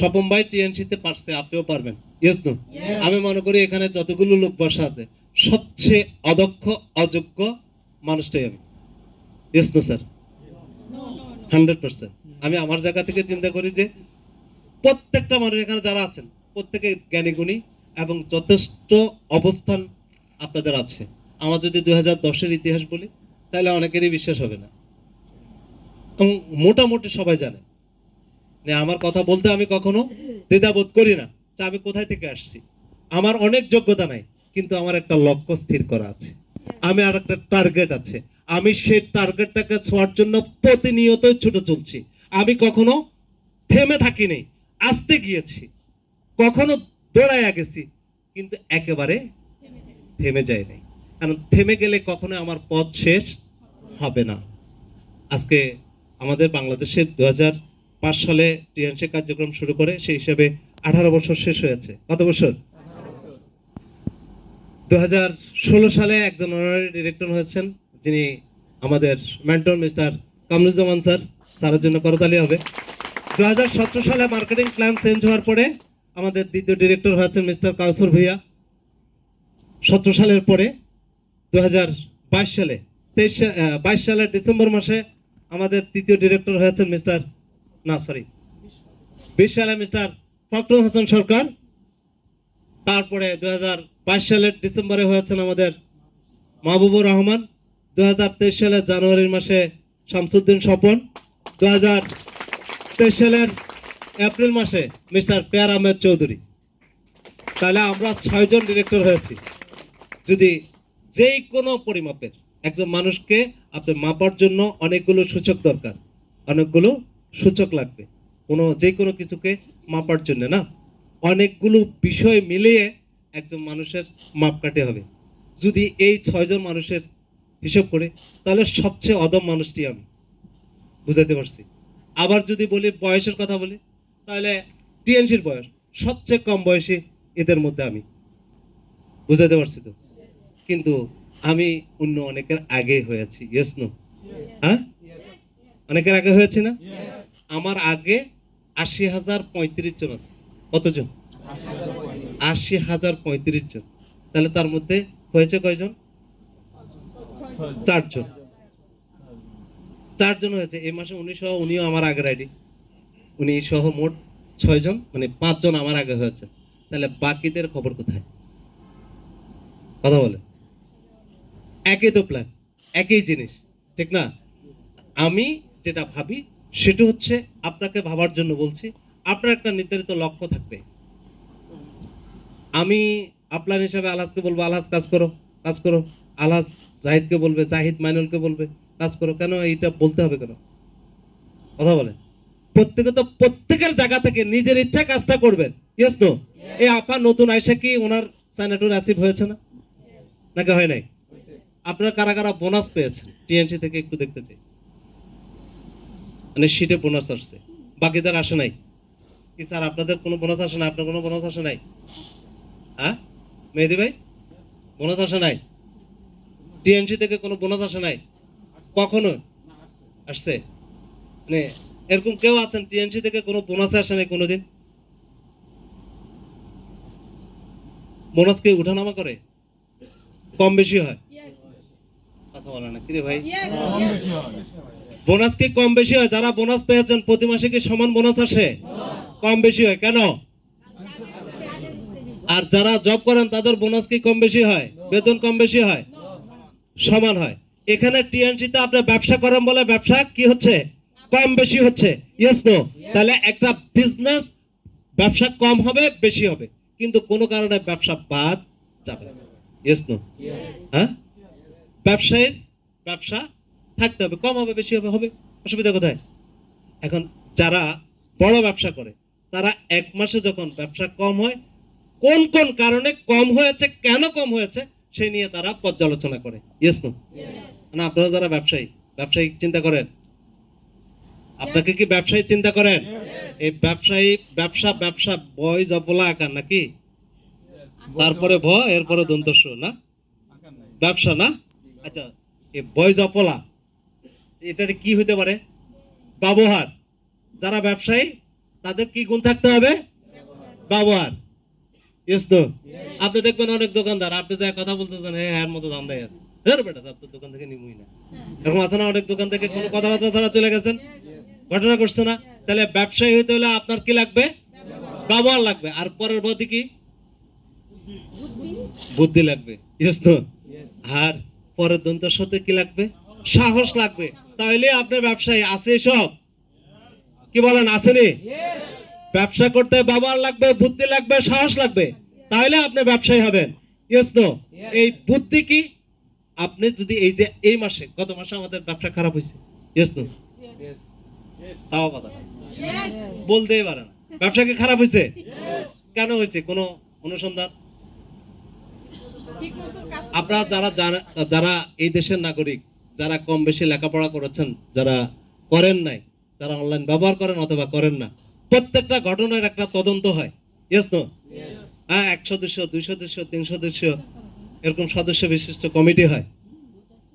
স্বপন ভাই টিএনসিতে পারছে, আপনিও পারবেন। Yes no? আমি মনে করি এখানে যতগুলো লোক বসা আছে সবচেয়ে অদক্ষ অযোগ্য মানুষটাই আমি। Yes no sir? 100%। আমি আমার জায়গা থেকে চিন্তা করি যে প্রত্যেকটা মানুষ এখানে যারা আছেন প্রত্যেকে জ্ঞানী গুণী এবং যথেষ্ট অবস্থান আপনাদের আছে। আমার যদি 2010-এর ইতিহাস বলি তাহলে অনেকেরই বিশ্বাস হবে না, এবং মোটামুটি সবাই জানে যে আমার কথা বলতে আমি কখনো দ্বিধাবোধ করি না যে আমি কোথায় থেকে আসছি। আমার অনেক যোগ্যতা নাই, কিন্তু আমার একটা লক্ষ্য স্থির করা আছে, আমি আর একটা টার্গেট আছে, আমি সেই টার্গেটটাকে ছোঁয়ার জন্য প্রতিনিয়ত ছুটে চলছি। আমি কখনো থেমে থাকিনি, আসতে গিয়েছি, কখনো দৌড়াইয়া গেছি, কিন্তু একেবারে থেমে যায় নাই, কারণ থেমে গেলে কখনো আমার পথ শেষ হবে না। আজকে আমাদের বাংলাদেশে 2005 সালে টিএনসি কার্যক্রম শুরু করে, সেই হিসেবে 18 বছর শেষ হয়েছে। কত বছর? 2016 সালে একজন অনারারি ডিরেক্টর হয়েছেন, যিনি আমাদের মেন্টর মিস্টার কামরুজ্জামান স্যার। স্যারের জন্য করতালি হবে। 2017 সালে মার্কেটিং প্ল্যান চেঞ্জ হওয়ার পরে আমাদের দ্বিতীয় ডিরেক্টর হয়েছেন মিস্টার কাউসর ভুইয়া। 17 সালের পরে 2022 সালে 22 সালের ডিসেম্বর মাসে আমাদের তৃতীয় ডিরেক্টর হয়েছেন মিস্টার 20 সালে মিস্টার ফখরুল হাসান সরকার। তারপরে 2022 সালের ডিসেম্বরে হয়েছেন আমাদের মাহবুবুর রহমান। 2023 সালের জানুয়ারির মাসে শামসুদ্দিন স্বপন। 2023 সালের এপ্রিল মাসে মিস্টার পেয়ার আহমেদ চৌধুরী। তাহলে আমরা 6 জন ডিরেক্টর হয়েছি। যদি যেই কোনো পরিমাপের একজন মানুষকে আপনি মাপার জন্য অনেকগুলো সূচক দরকার, অনেকগুলো সূচক লাগবে যে কোনো কিছুকে মাপার জন্য, না? অনেকগুলো বিষয় মিলিয়ে একজন মানুষের মাপকাঠি হবে। যদি এই 6 জন মানুষের হিসাব করে, তাহলে সবচেয়ে অদম মানুষটি আমি, বুঝাতে পারছি? আবার যদি বলি বয়সের কথা বলি, তাহলে টিএনসির বয়স সবচেয়ে কম বয়সী এদের মধ্যে আমি, বুঝাতে পারছি তো? কিন্তু আমি অন্য অনেকের আগে হয়েছি। Yes no? হ্যাঁ, অনেকের আগে হয়েছে না? আমার আগে 80,035 জন আছে। কতজন? 80,035 জন। তাহলে তার মধ্যে হয়েছে কয়জন? 4 জন। 4 জন হয়েছে এই মাসে। উনিও আমার আগের আইডি, উনি সহ মোট 6 জন, মানে 5 জন আমার আগে হয়েছে। তাহলে বাকিদের খবর কোথায়? কথা বলে। একই তো প্ল্যান, একই জিনিস, ঠিক না? আমি যেটা ভাবি সেটা হচ্ছে আপনাকে ভাবার জন্য বলছি। আপনার একটা নির্ধারিত লক্ষ্য থাকবে। আমি আপনার হিসাবে আলহাজকে বলবো আলহাজ কাজ করো, কাজ করো। আলহাজ জাহিদকে বলবে, জাহিদ মাইনুলকে বলবে কাজ করো। কেন এইটা বলতে হবে কেন? কথা বলে। প্রত্যেকে তো প্রত্যেকের জায়গা থেকে নিজের ইচ্ছা কাজটা করবেন। Yes no? এই আপা নতুন আয়সা কি ওনার সাইনাটুর অ্যাচিভ হয়েছে না, নাকি হয় নাই? আপনারা কারা কারা বোনাস পেয়েছেন টিএনসি থেকে একটু দেখতে চাই। মানে শীটে বোনাস আসছে, বাকিদের আসে নাই। কি স্যার আপনাদের কোনো বোনাস আসে না? আপনার কোনো বোনাস আসে নাই? হ্যাঁ মেহেদি ভাই, বোনাস আসে নাই? টিএনসি থেকে কোনো বোনাস আসে নাই কখনো? আসছে? মানে এরকম কেউ আছেন টিএনসি থেকে কোনো বোনাস আসে নাই কোনোদিন? বোনাস কে উঠানামা করে? কম বেশি হয়? কথা বলে না কি রে ভাই? বোনাস কি কম বেশি হয়? যারা বোনাস পেয়েছেন প্রতি মাসে কি সমান বোনাস আসে? কম বেশি হয়। কেন? আর যারা জব করেন তাদের বোনাস কি কম বেশি হয়? বেতন কম বেশি হয়? সমান হয়। এখানে টিএনসিতে আপনি ব্যবসা করেন বলে ব্যবসা কি হচ্ছে? কম বেশি হচ্ছে। Yes no? তাহলে একটা বিজনেস ব্যবসা কম হবে বেশি হবে, কিন্তু কোনো কারণে ব্যবসা বাদ যাবে না। Yes no? হ্যাঁ, ব্যবসায়ীর ব্যবসা থাকতে হবে, কম হবে বেশি হবে, হবে, অসুবিধা কোথায়? এখন যারা বড় ব্যবসা করে তারা এক মাসে যখন ব্যবসা কম হয়, কোন কোন কারণে কম হয়েছে, কেন কম হয়েছে সেই নিয়ে তারা পর্যালোচনা করে। Yes no? না আপনারা যারা ব্যবসায়ী, ব্যবসায়ী চিন্তা করেন? আপনাকে কি ব্যবসায়ী চিন্তা করেন? এই ব্যবসায়ী ব্যবসা ব্যবসা বয় জবলা আকার নাকি? তারপরে ভ, এরপরে দন্তস্ব, না? ব্যবসা না? আচ্ছা, এই বয় জপলা এটাতে কি হইতে পারে? ব্যবহার। যারা ব্যবসায়ী তাদের কি গুণ থাকতে হবে? ব্যবহার। ইয়েস তো? আপনি দেখবেন অনেক দোকানদার, আপনি যা কথা বলতেছেন এর মতো দাম দেয় আছে, ধর বেটা তোর দোকান থেকে নিমুই না, এরকম আছে না? অনেক দোকান থেকে কোনো কথাবার্তা ছাড়া চলে গেছেন, ঘটনা ঘটছে না? তাহলে ব্যবসায়ী হইতে হলে আপনার কি লাগবে? ব্যবহার লাগবে। আর পরবর্তী কি? বুদ্ধি লাগবে। ইয়েস তো? আর পরের দন্তের সাথে কি লাগবে? সাহস লাগবে। তাহলে আপনি ব্যবসায়ী। আছে সব? কি বলেন, আসেনি? ব্যবসা করতে ব্যবহার লাগবে, বুদ্ধি লাগবে, সাহস লাগবে, তাহলে আপনি ব্যবসায়ী হবেন। Yes no? এই বুদ্ধি কি? আপনি যদি এই যে এই মাসে, গত মাসে আমাদের ব্যবসা খারাপ হয়েছে, ইয়েস নো? তাও কথা বলতেই পারে না। ব্যবসা কি খারাপ হয়েছে? কেন হয়েছে? কোনো অনুসন্ধান? আপনারা যারা এই দেশের নাগরিক, যারা কম বেশি লেখাপড়া করেছেন, যারা করেন নাই, যারা অনলাইন ব্যবহার করেন অথবা করেন না, প্রত্যেকটা ঘটনার একটা তদন্ত হয়। Yes no? হ্যাঁ, 1 সদস্য, 2 সদস্য, 3 সদস্য এরকম সদস্য বিশিষ্ট কমিটি হয়।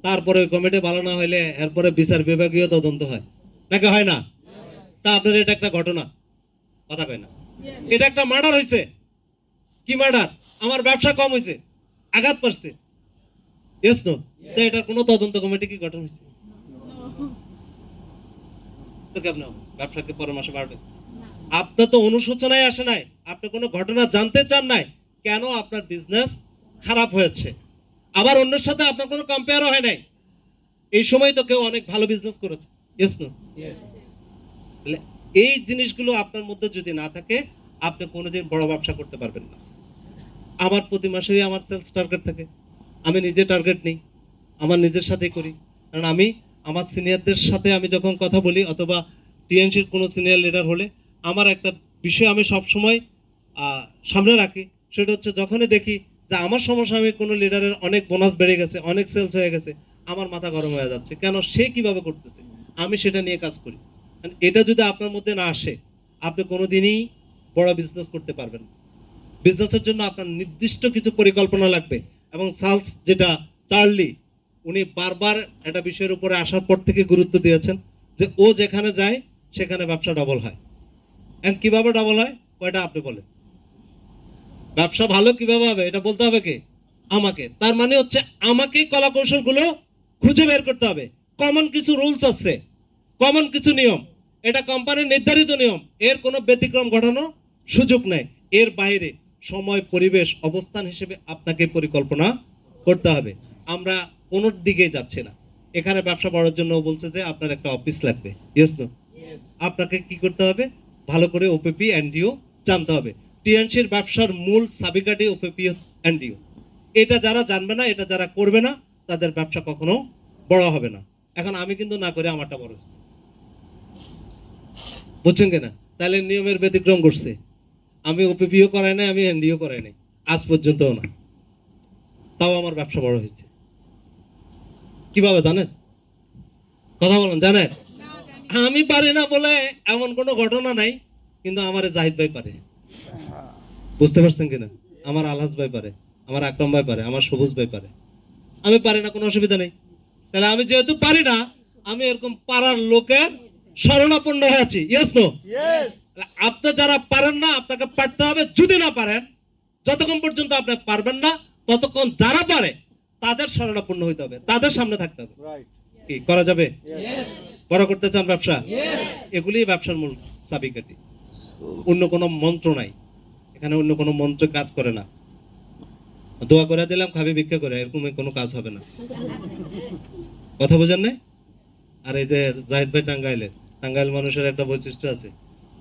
তারপরে ওই কমিটি ভালো না হইলে এরপরে বিচার বিভাগীয় তদন্ত হয়, নাকি হয় না? তা আপনার এটা একটা ঘটনা, কথা কয় না? এটা একটা মার্ডার হয়েছে। কি মার্ডার? আমার ব্যবসা কম হয়েছে, আঘাত পাচ্ছে। Yes no? তো এটার কোনো তদন্ত কমিটি কি গঠন হয়েছে? তো কেমন ব্যবসা কি পরের মাসে বাড়বে? আপনার তো অনুশোচনায় আসে নাই, আপনি কোনো ঘটনা জানতে চান নাই কেন আপনার বিজনেস খারাপ হয়েছে। আবার অন্যের সাথে আপনার কোনো কম্পেয়ারও হয় নাই। এই সময় তো কেউ অনেক ভালো বিজনেস করেছে। Yes no? তাহলে এই জিনিসগুলো আপনার মধ্যে যদি না থাকে, আপনি কোনোদিন বড় ব্যবসা করতে পারবেন না। আমার প্রতি মাসেই আমার সেলস টার্গেট থাকে, আমি নিজে টার্গেট নেই, আমার নিজের সাথেই করি। কারণ আমি আমার সিনিয়রদের সাথে আমি যখন কথা বলি অথবা টিএনসির কোনো সিনিয়র লিডার হলে আমার একটা বিষয় আমি সব সময় সামনে রাখি, সেটা হচ্ছে যখনই দেখি যে আমার সমস্যা, আমি কোনো লিডারের অনেক বোনাস বেড়ে গেছে, অনেক সেলস হয়ে গেছে, আমার মাথা গরম হয়ে যাচ্ছে, কেন সে কিভাবে করতেছে, আমি সেটা নিয়ে কাজ করি। এটা যদি আপনার মধ্যে না আসে, আপনি কোনোদিনই বড় বিজনেস করতে পারবেন না। বিজনেসের জন্য আপনার নির্দিষ্ট কিছু পরিকল্পনা লাগবে। এবং সালস যেটা চার্লি, উনি বারবার একটা বিষয়ের উপরে আসার পর থেকে গুরুত্ব দিয়েছেন যে ও যেখানে যায় সেখানে ব্যবসা ডবল হয়। এখন কিভাবে ডবল হয় কয়টা আপনি বলেন? ব্যবসা ভালো কিভাবে হবে এটা বলতে হবে কে? আমাকে। তার মানে হচ্ছে আমাকেই কলা কৌশল গুলো খুঁজে বের করতে হবে। কমন কিছু রুলস আছে, কমন কিছু নিয়ম, এটা কোম্পানির নির্ধারিত নিয়ম, এর কোনো ব্যতিক্রম ঘটানোর সুযোগ নেই। এর বাইরে সময়, পরিবেশ, অবস্থান হিসেবে আপনাকে পরিকল্পনা করতে হবে। আমরা কোন দিকে যাচ্ছি না। এখানে ব্যবসা বাড়ার জন্য বলছে যে আপনার একটা অফিস লাগবে। Yes no? আপনাকে কি করতে হবে? ভালো করে ওপিপি এনডিও জানতে হবে। টিএনসির ব্যবসার মূল চাবিকাঠি ওপিপি এনডিও। এটা যারা জানবে না, এটা যারা করবে না, তাদের ব্যবসা কখনো বড় হবে না। এখন আমি কিন্তু না করে আমারটা বড় হচ্ছে, বুঝছেন কিনা? তাহলে নিয়মের ব্যতিক্রম করছে। আমি ওপিপিও করাই নাই, আমি এনডিও করাই নাই, আজ পর্যন্তও না, তাও আমার ব্যবসা বড় হয়েছে। কিভাবে জানেন? কথা বলেন, জানেন? আমি পারি না বলে এমন কোনো ঘটনা নাই, কিন্তু আমার জাহিদ ভাই পারে। বুঝতে পারছেন কিনা? আমার আলহাজ ভাই পারে, আমার আকরাম ভাই পারে, আমার সবুজ ভাই পারে। আমি পারি না, কোনো অসুবিধা নেই। তাহলে আমি যেহেতু পারি না, আমি এরকম পারার লোকের শরণাপন্ন হয়ে আছি। Yes no? আপনি যারা পারেন না, আপনাকে পারতে হবে। যদি না পারেন, যতক্ষণ পর্যন্ত আপনি পারবেন না, ততক্ষণ যারা পারে তাদের শরণাপন্ন হইতে হবে, তাদের সামনে থাকতে হবে। কি করা যাবে? বড় করতে চান ব্যবসা? এগুলি ব্যবসার মূল চাবিকাঠি। অন্য কোনো মন্ত্র নাই এখানে, অন্য কোনো মন্ত্র কাজ করে না। দোয়া করে দিলাম খাবি ভিক্ষা করে, এরকম কোনো কাজ হবে না। কথা বোঝেন না? আর এই যে জাহিদ ভাই টাঙ্গাইল মানুষের একটা বৈশিষ্ট্য আছে,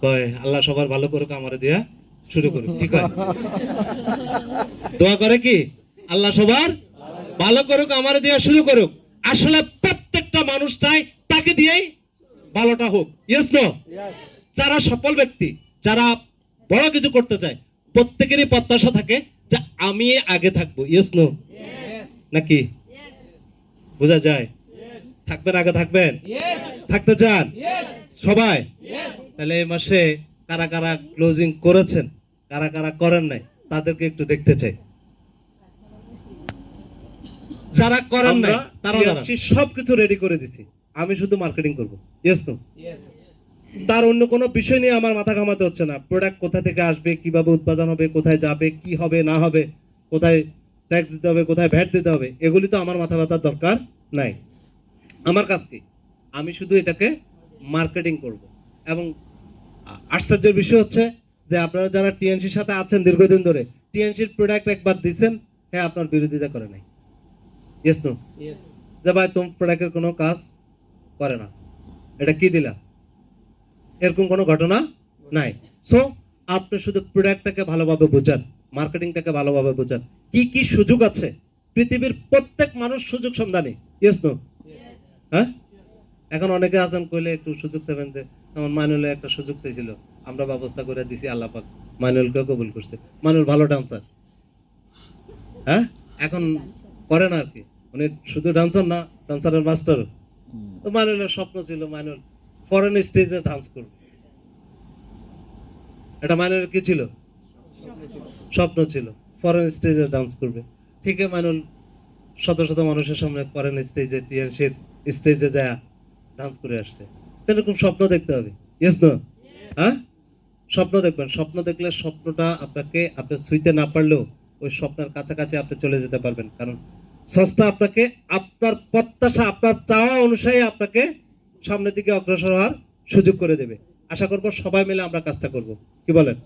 কয় আল্লাহ সবার ভালো করুক, আমারে দিয়া শুরু করুক। কি কয়? দোয়া করে কি আল্লাহ সবার ভালো করুক, আমারে দিয়া শুরু করুক। আসলে প্রত্যেকটা মানুষ চায় তাকে দিয়েই ভালোটা হোক। Yes no? যারা সফল ব্যক্তি, যারা বড় কিছু করতে চায়, প্রত্যেকেরই প্রত্যাশা থাকে যে আমি আগে থাকবো। Yes no? নাকি বোঝা যায়? থাকবেন, আগে থাকবেন, থাকতে চান সবাই? তাহলে এই মাসে কারা কারা ক্লোজিং করেছেন, কারা কারা করেন নাই, তাদেরকে একটু দেখতে চাই। যারা করেন নাই তারা সবকিছু রেডি করে দিছি, আমি শুধু মার্কেটিং করব। Yes no? তার অন্য কোনো বিষয় নিয়ে আমার মাথা ঘামাতে হচ্ছে না। প্রোডাক্ট কোথা থেকে আসবে, কিভাবে উৎপাদন হবে, কোথায় যাবে, কি হবে না হবে, কোথায় ট্যাক্স দিতে হবে, কোথায় ভ্যাট দিতে হবে, এগুলি তো আমার মাথা ব্যথার দরকার নাই। আমার কাজ কি, আমি শুধু এটাকে মার্কেটিং করব। এবং আশ্চর্যের বিষয় হচ্ছে যে আপনারা যারা টিএনসির সাথে আছেন দীর্ঘদিন ধরে, টিএনসির প্রোডাক্ট একবার দিচ্ছেন, হ্যাঁ আপনার বিরোধিতা করে নাই। Yes no, Yes. যে ভাই তোমার প্রোডাক্টের কোনো কাজ করে না, এটা কি দিলা, এরকম কোনো ঘটনা নাই। সো আপনি শুধু প্রোডাক্টটাকে ভালোভাবে বোঝান, মার্কেটিংটাকে ভালোভাবে বোঝান, কি কি সুযোগ আছে। পৃথিবীর প্রত্যেক মানুষ সুযোগ সন্ধানী। Yes no, Yes. হ্যাঁ। এখন অনেকে আছেন কইলে একটু সুযোগ চাইবেন, যে আমার মাইনুলে একটা সুযোগ চাইছিল, আমরা ব্যবস্থা করে দিছি, আল্লাহ পাক মাইনুলকেও কবুল করছে। মাইনুল ভালো ডান্সার, হ্যাঁ, এখন করে না আর কি, উনি শুধু ডান্সার না, ডান্সারের মাস্টার। তো মাইনুলের স্বপ্ন ছিল মাইনুল ফরেন স্টেজে ডান্স করবে। এটা মাইনুলের কি ছিল, স্বপ্ন ছিল, ফরেন স্টেজে ডান্স করবে। ঠিক আছে, মাইনুল শত শত মানুষের সামনে ফরেন স্টেজে, টিএনসির স্টেজে যায় ডান্স করে আসছে। এরকম স্বপ্ন দেখতে হবে। ইয়েস নো, হ্যাঁ, স্বপ্ন দেখবেন। স্বপ্ন দেখলে স্বপ্নটা আপনাকে, আপনি ছুঁইতে না পারলেও ওই স্বপ্নের কাছাকাছি আপনি চলে যেতে পারবেন। কারণ স্রষ্টা আপনাকে আপনার প্রত্যাশা, আপনার চাওয়া অনুযায়ী আপনাকে সামনের দিকে অগ্রসর হওয়ার সুযোগ করে দেবে। আশা করব সবাই মিলে আমরা কাজটা করব। কি বলেন?